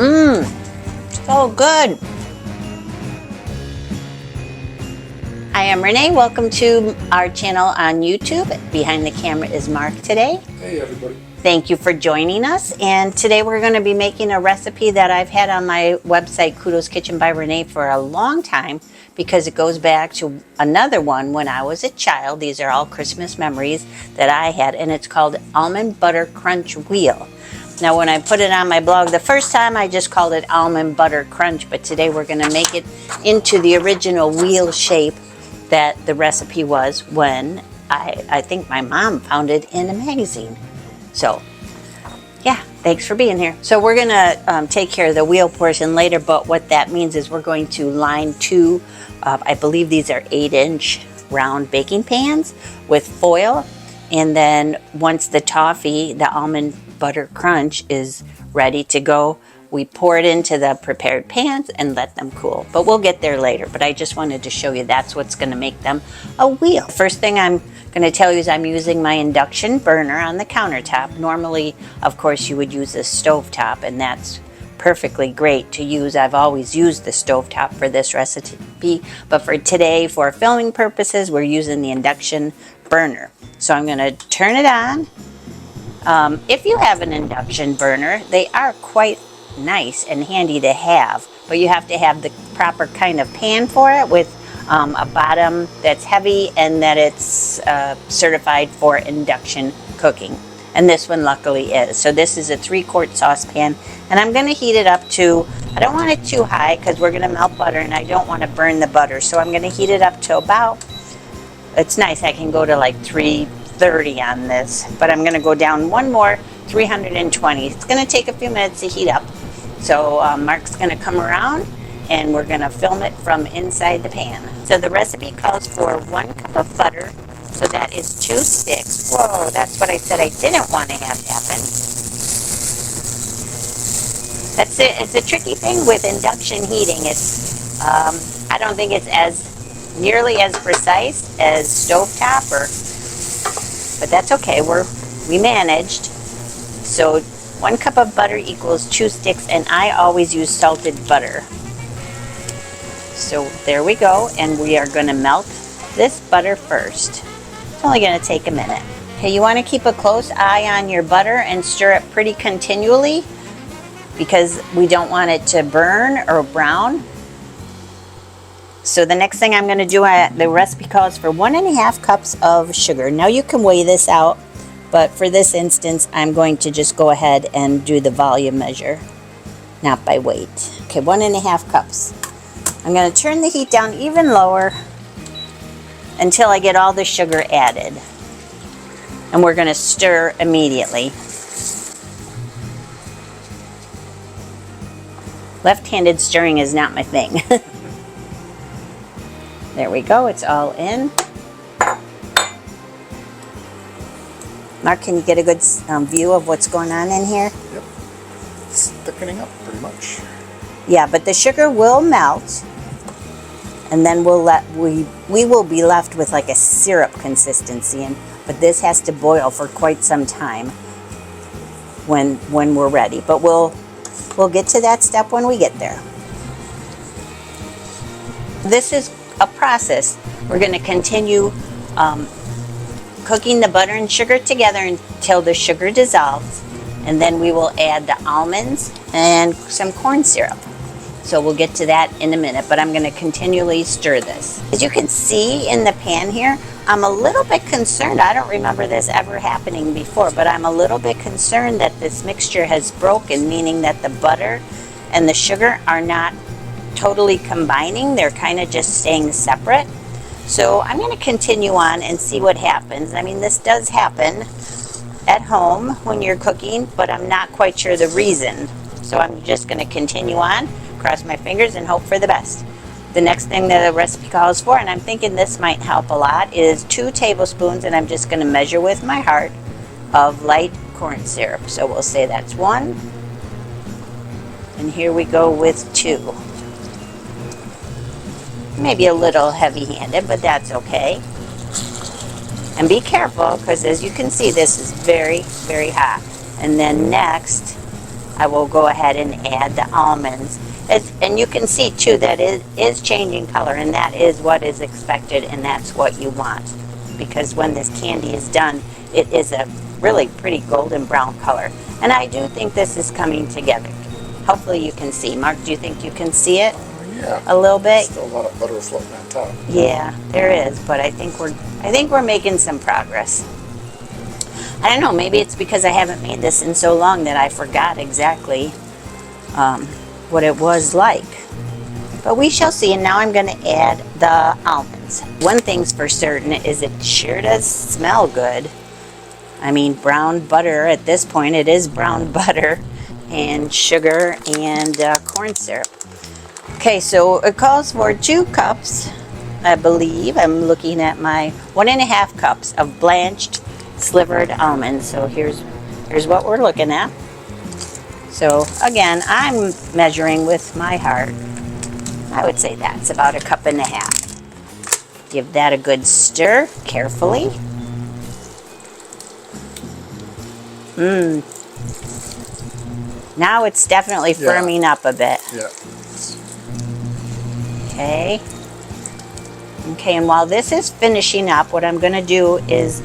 Mmm, so good. I am Renee. Welcome to our channel on YouTube. Behind the camera is Mark today. Hey everybody. Thank you for joining us. And today we're going to be making a recipe that I've had on my website, Kudos Kitchen by Renee, for a long time because it goes back to another one when I was a child. These are all Christmas memories that I had, and it's called Almond Butter Crunch Wheel. Now, when I put it on my blog the first time, I just called it Almond Butter Crunch, but today we're going to make it into the original wheel shape that the recipe was when I think my mom found it in a magazine. So, yeah, thanks for being here. So we're going to take care of the wheel portion later, but what that means is we're going to line two, I believe these are 8-inch round baking pans with foil. And then once the toffee, the almond butter crunch, is ready to go, we pour it into the prepared pans and let them cool. But we'll get there later. But I just wanted to show you that's what's going to make them a wheel. First thing I'm going to tell you is I'm using my induction burner on the countertop. Normally, of course, you would use a stovetop, and that's perfectly great to use. I've always used the stovetop for this recipe, but for today, for filming purposes, we're using the induction burner. So I'm going to turn it on. If you have an induction burner, they are quite nice and handy to have, but you have to have the proper kind of pan for it with a bottom that's heavy and that it's certified for induction cooking. And this one luckily is. So this is a 3-quart saucepan, and I'm going to heat it up to, I don't want it too high because we're going to melt butter and I don't want to burn the butter. So I'm going to heat it up to about, it's nice, I can go to like 330 on this, but I'm going to go down one more, 320. It's going to take a few minutes to heat up. So Mark's going to come around and we're going to film it from inside the pan. So the recipe calls for 1 cup of butter. So that is 2 sticks. Whoa, that's what I said I didn't want to have happen. That's it. It's a tricky thing with induction heating. It's I don't think it's as nearly as precise as stovetop, but that's okay. We managed. So 1 cup of butter equals 2 sticks, and I always use salted butter. So there we go, and we are going to melt this butter first. It's only going to take a minute. Okay, you want to keep a close eye on your butter and stir it pretty continually because we don't want it to burn or brown. So the next thing I'm going to do, the recipe calls for 1.5 cups of sugar. Now you can weigh this out, but for this instance, I'm going to just go ahead and do the volume measure, not by weight. Okay, 1.5 cups. I'm going to turn the heat down even lower until I get all the sugar added. And we're going to stir immediately. Left-handed stirring is not my thing. There we go, it's all in. Mark, can you get a good view of what's going on in here? Yep. It's thickening up pretty much. Yeah, but the sugar will melt, and then we will be left with like a syrup consistency, but this has to boil for quite some time when we're ready. But we'll get to that step when we get there. This is a process. We're going to continue cooking the butter and sugar together until the sugar dissolves, and then we will add the almonds and some corn syrup. So we'll get to that in a minute, but I'm going to continually stir this. As you can see in the pan here, I'm a little bit concerned. I don't remember this ever happening before, but I'm a little bit concerned that this mixture has broken, meaning that the butter and the sugar are not totally combining. They're kind of just staying separate. So I'm going to continue on and see what happens. I mean, this does happen at home when you're cooking, but I'm not quite sure the reason. So I'm just going to continue on, cross my fingers, and hope for the best. The next thing that the recipe calls for, and I'm thinking this might help a lot, is 2 tablespoons, and I'm just going to measure with my heart, of light corn syrup. So we'll say that's 1, and here we go with 2. Maybe a little heavy-handed, but that's okay. And be careful, because as you can see, this is very, very hot. And then next, I will go ahead and add the almonds. And you can see too that it is changing color, and that is what is expected, and that's what you want. Because when this candy is done, it is a really pretty golden brown color. And I do think this is coming together. Hopefully you can see. Mark, do you think you can see it? Yeah. A little bit? Still a lot of butter floating on top. Yeah, there is, but I think we're making some progress. I don't know, maybe it's because I haven't made this in so long that I forgot exactly what it was like. But we shall see, and now I'm going to add the almonds. One thing's for certain is it sure does smell good. I mean, brown butter at this point, it is brown butter and sugar and corn syrup. Okay, so it calls for 2 cups, I believe. I'm looking at my 1.5 cups of blanched slivered almonds. So here's what we're looking at. So again, I'm measuring with my heart. I would say that's about 1.5 cups. Give that a good stir carefully. Now it's definitely firming up a bit. Yeah. Okay. Okay, and while this is finishing up, what I'm going to do is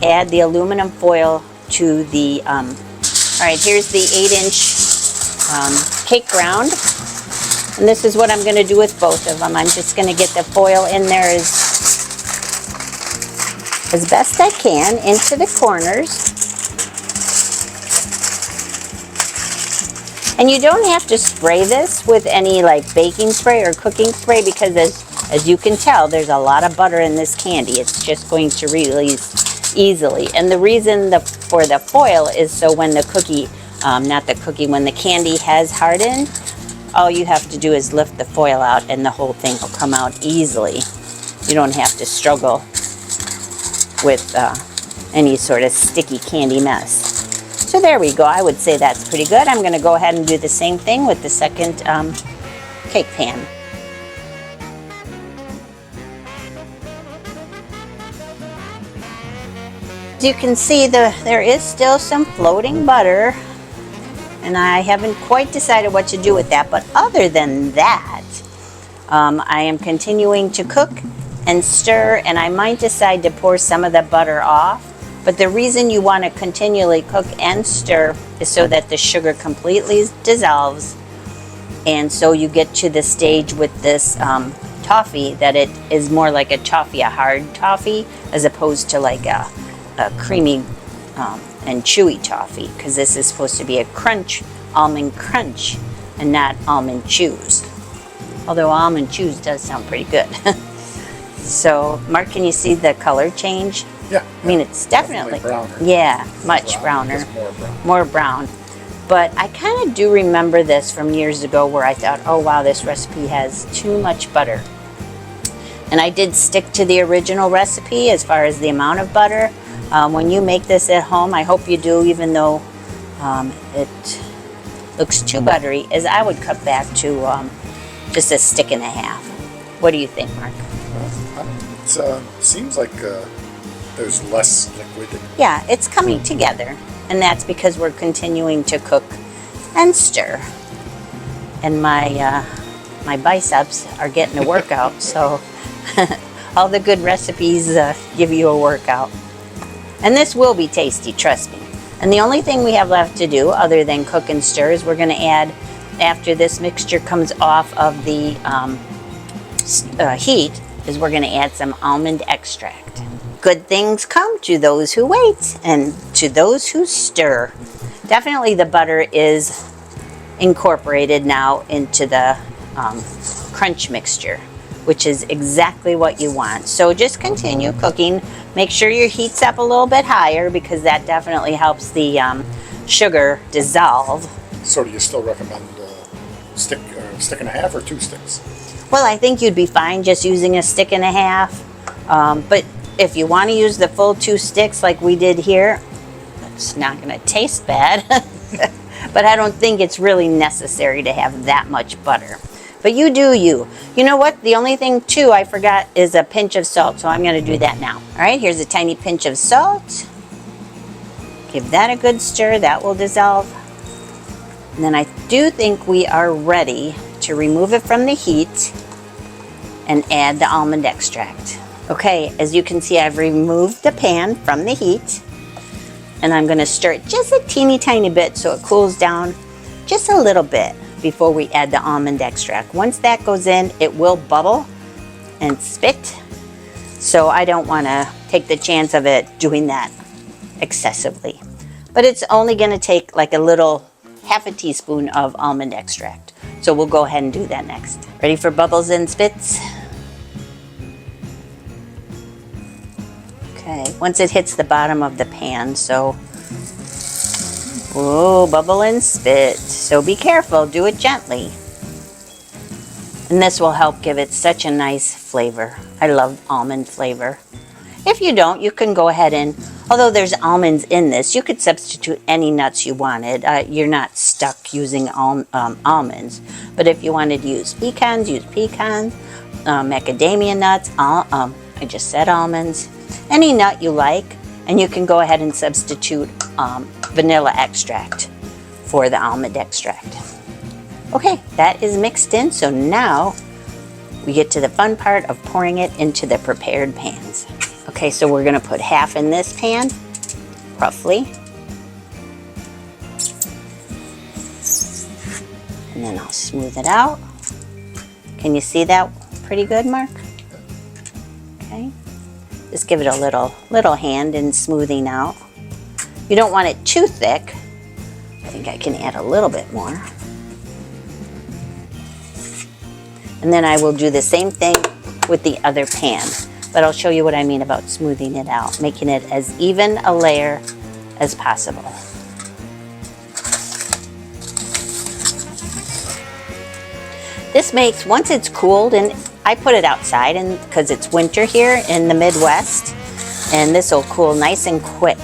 add the aluminum foil to the, all right, here's the 8-inch cake ground. And this is what I'm going to do with both of them. I'm just going to get the foil in there as best I can into the corners. And you don't have to spray this with any like baking spray or cooking spray, because as you can tell, there's a lot of butter in this candy. It's just going to release easily. And the reason for the foil is so when the cookie, when the candy has hardened, all you have to do is lift the foil out and the whole thing will come out easily. You don't have to struggle with any sort of sticky candy mess. So there we go. I would say that's pretty good. I'm going to go ahead and do the same thing with the second cake pan. As you can see, there is still some floating butter, and I haven't quite decided what to do with that. But other than that, I am continuing to cook and stir, and I might decide to pour some of the butter off. But the reason you want to continually cook and stir is so that the sugar completely dissolves, and so you get to the stage with this toffee that it is more like a toffee, a hard toffee, as opposed to like a creamy and chewy toffee, because this is supposed to be a almond crunch and not almond chews. Although almond chews does sound pretty good. So Mark, can you see the color change? Yeah. I mean, it's definitely browner. Yeah, much browner. Just more brown. More brown. But I kind of do remember this from years ago where I thought, oh wow, this recipe has too much butter. And I did stick to the original recipe as far as the amount of butter. When you make this at home, I hope you do, even though it looks too buttery, is I would cut back to just 1.5 sticks. What do you think, Mark? It seems like there's less liquid. Yeah, it's coming together, and that's because we're continuing to cook and stir. And my biceps are getting a workout, so all the good recipes give you a workout. And this will be tasty, trust me. And the only thing we have left to do other than cook and stir is we're going to add, after this mixture comes off of the heat, is we're going to add some almond extract. Good things come to those who wait and to those who stir. Definitely the butter is incorporated now into the crunch mixture, which is exactly what you want. So just continue cooking. Make sure your heat's up a little bit higher, because that definitely helps the sugar dissolve. So do you still recommend stick and a half or 2 sticks? Well, I think you'd be fine just using 1.5 sticks. But if you want to use the full 2 sticks like we did here, it's not going to taste bad. But I don't think it's really necessary to have that much butter. But you do you. You know what? The only thing too I forgot is a pinch of salt, so I'm going to do that now. All right, here's a tiny pinch of salt. Give that a good stir. That will dissolve. And then I do think we are ready to remove it from the heat and add the almond extract. Okay, as you can see, I've removed the pan from the heat, and I'm gonna stir it just a teeny tiny bit so it cools down just a little bit before we add the almond extract. Once that goes in, it will bubble and spit, so I don't wanna take the chance of it doing that excessively. But it's only gonna take like a little, half a teaspoon of almond extract. So we'll go ahead and do that next. Ready for bubbles and spits? Okay, once it hits the bottom of the pan, so, oh, bubble and spit. So be careful, do it gently. And this will help give it such a nice flavor. I love almond flavor. If you don't, you can go ahead and, although there's almonds in this, you could substitute any nuts you wanted. You're not stuck using almonds. But if you wanted to use pecans, use pecans, macadamia nuts, I just said almonds, any nut you like, and you can go ahead and substitute vanilla extract for the almond extract. Okay, that is mixed in, so now we get to the fun part of pouring it into the prepared pans. Okay, so we're gonna put half in this pan, roughly. And then I'll smooth it out. Can you see that pretty good, Mark? Okay. Just give it a little hand in smoothing out. You don't want it too thick. I think I can add a little bit more. And then I will do the same thing with the other pan. But I'll show you what I mean about smoothing it out, making it as even a layer as possible. This makes, once it's cooled, and I put it outside and because it's winter here in the Midwest, and this will cool nice and quick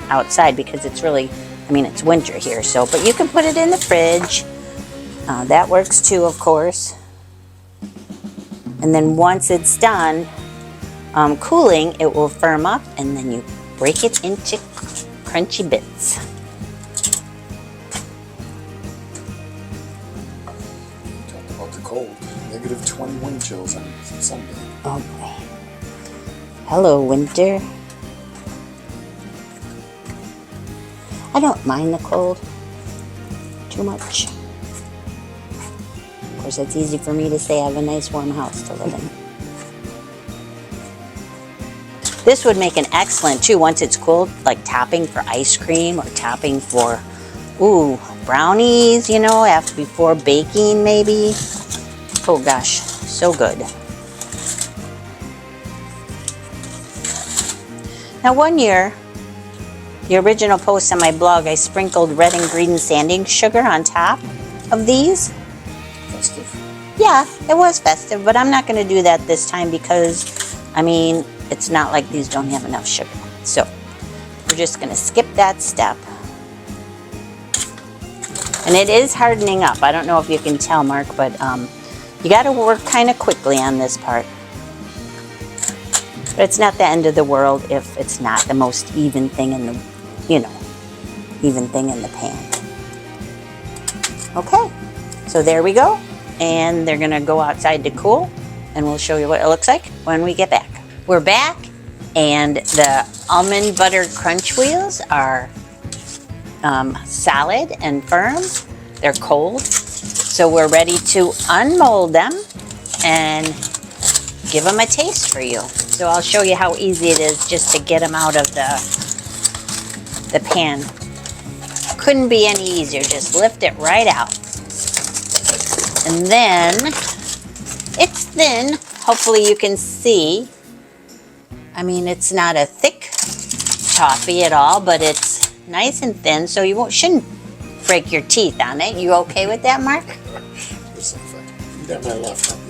outside because it's really, I mean, it's winter here, so, but you can put it in the fridge. That works too, of course. And then once it's done, cooling, it will firm up, and then you break it into crunchy bits. Talked about the cold. Negative 20 wind chills on Sunday. Oh boy. Hello, winter. I don't mind the cold too much. Of course, it's easy for me to say I have a nice warm house to live in. This would make an excellent, too, once it's cooled, like topping for ice cream or topping for, ooh, brownies, you know, before baking, maybe. Oh, gosh, so good. Now, one year, the original post on my blog, I sprinkled red and green sanding sugar on top of these. Festive. Yeah, it was festive, but I'm not going to do that this time because, I mean, it's not like these don't have enough sugar. So we're just gonna skip that step. And it is hardening up. I don't know if you can tell, Mark, but you gotta work kind of quickly on this part. But it's not the end of the world if it's not the most even thing in the, you know, even thing in the pan. Okay, so there we go. And they're gonna go outside to cool, and we'll show you what it looks like when we get back. We're back, and the Almond Butter Crunch wheels are solid and firm. They're cold, so we're ready to unmold them and give them a taste for you. So I'll show you how easy it is just to get them out of the pan. Couldn't be any easier. Just lift it right out. And then it's thin. Hopefully you can see. I mean, it's not a thick toffee at all, but it's nice and thin, so you shouldn't break your teeth on it. You okay with that, Mark? You got my left hand.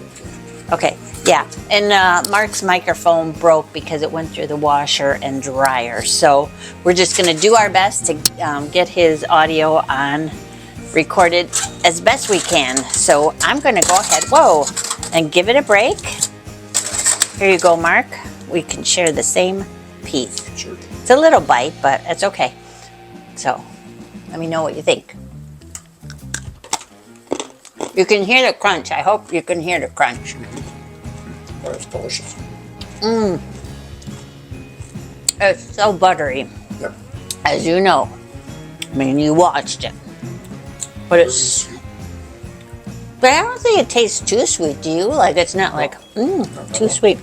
Okay, yeah. And Mark's microphone broke because it went through the washer and dryer. So we're just going to do our best to get his audio on recorded as best we can. So I'm going to go ahead, and give it a break. Here you go, Mark. We can share the same piece. Sure. It's a little bite, but it's okay. So let me know what you think. You can hear the crunch. I hope you can hear the crunch. Oh, it's delicious. It's so buttery, Yep. as you know. I mean, you watched it. But it's... But I don't think it tastes too sweet, do you? Like, it's not like, too sweet.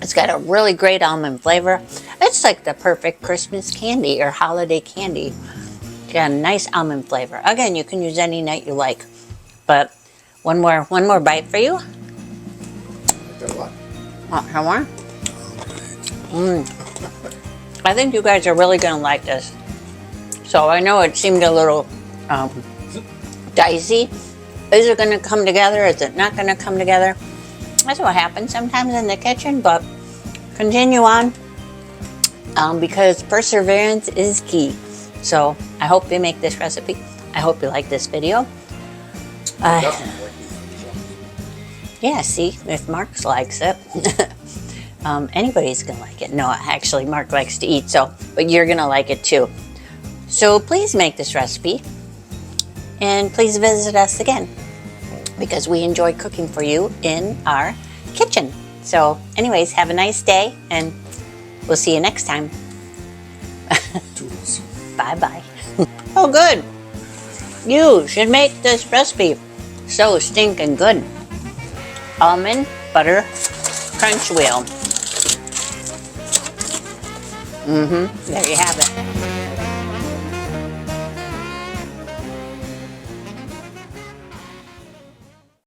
It's got a really great almond flavor. It's like the perfect Christmas candy or holiday candy. It's got a nice almond flavor. Again, you can use any nut you like. But one more bite for you. Got a lot. Want some more? I think you guys are really going to like this. So I know it seemed a little dicey. Is it going to come together? Is it not going to come together? That's what happens sometimes in the kitchen, but continue on because perseverance is key. So I hope you make this recipe. I hope you like this video. Definitely like these. Yeah, see, if Mark likes it, anybody's gonna like it. No, actually, Mark likes to eat, so, but you're gonna like it too. So please make this recipe, and please visit us again, because we enjoy cooking for you in our kitchen. So anyways, have a nice day, and we'll see you next time. Toodles. Bye-bye. Oh, good. You should make this recipe. So stinking good. Almond Butter Crunch Wheel. There you have it.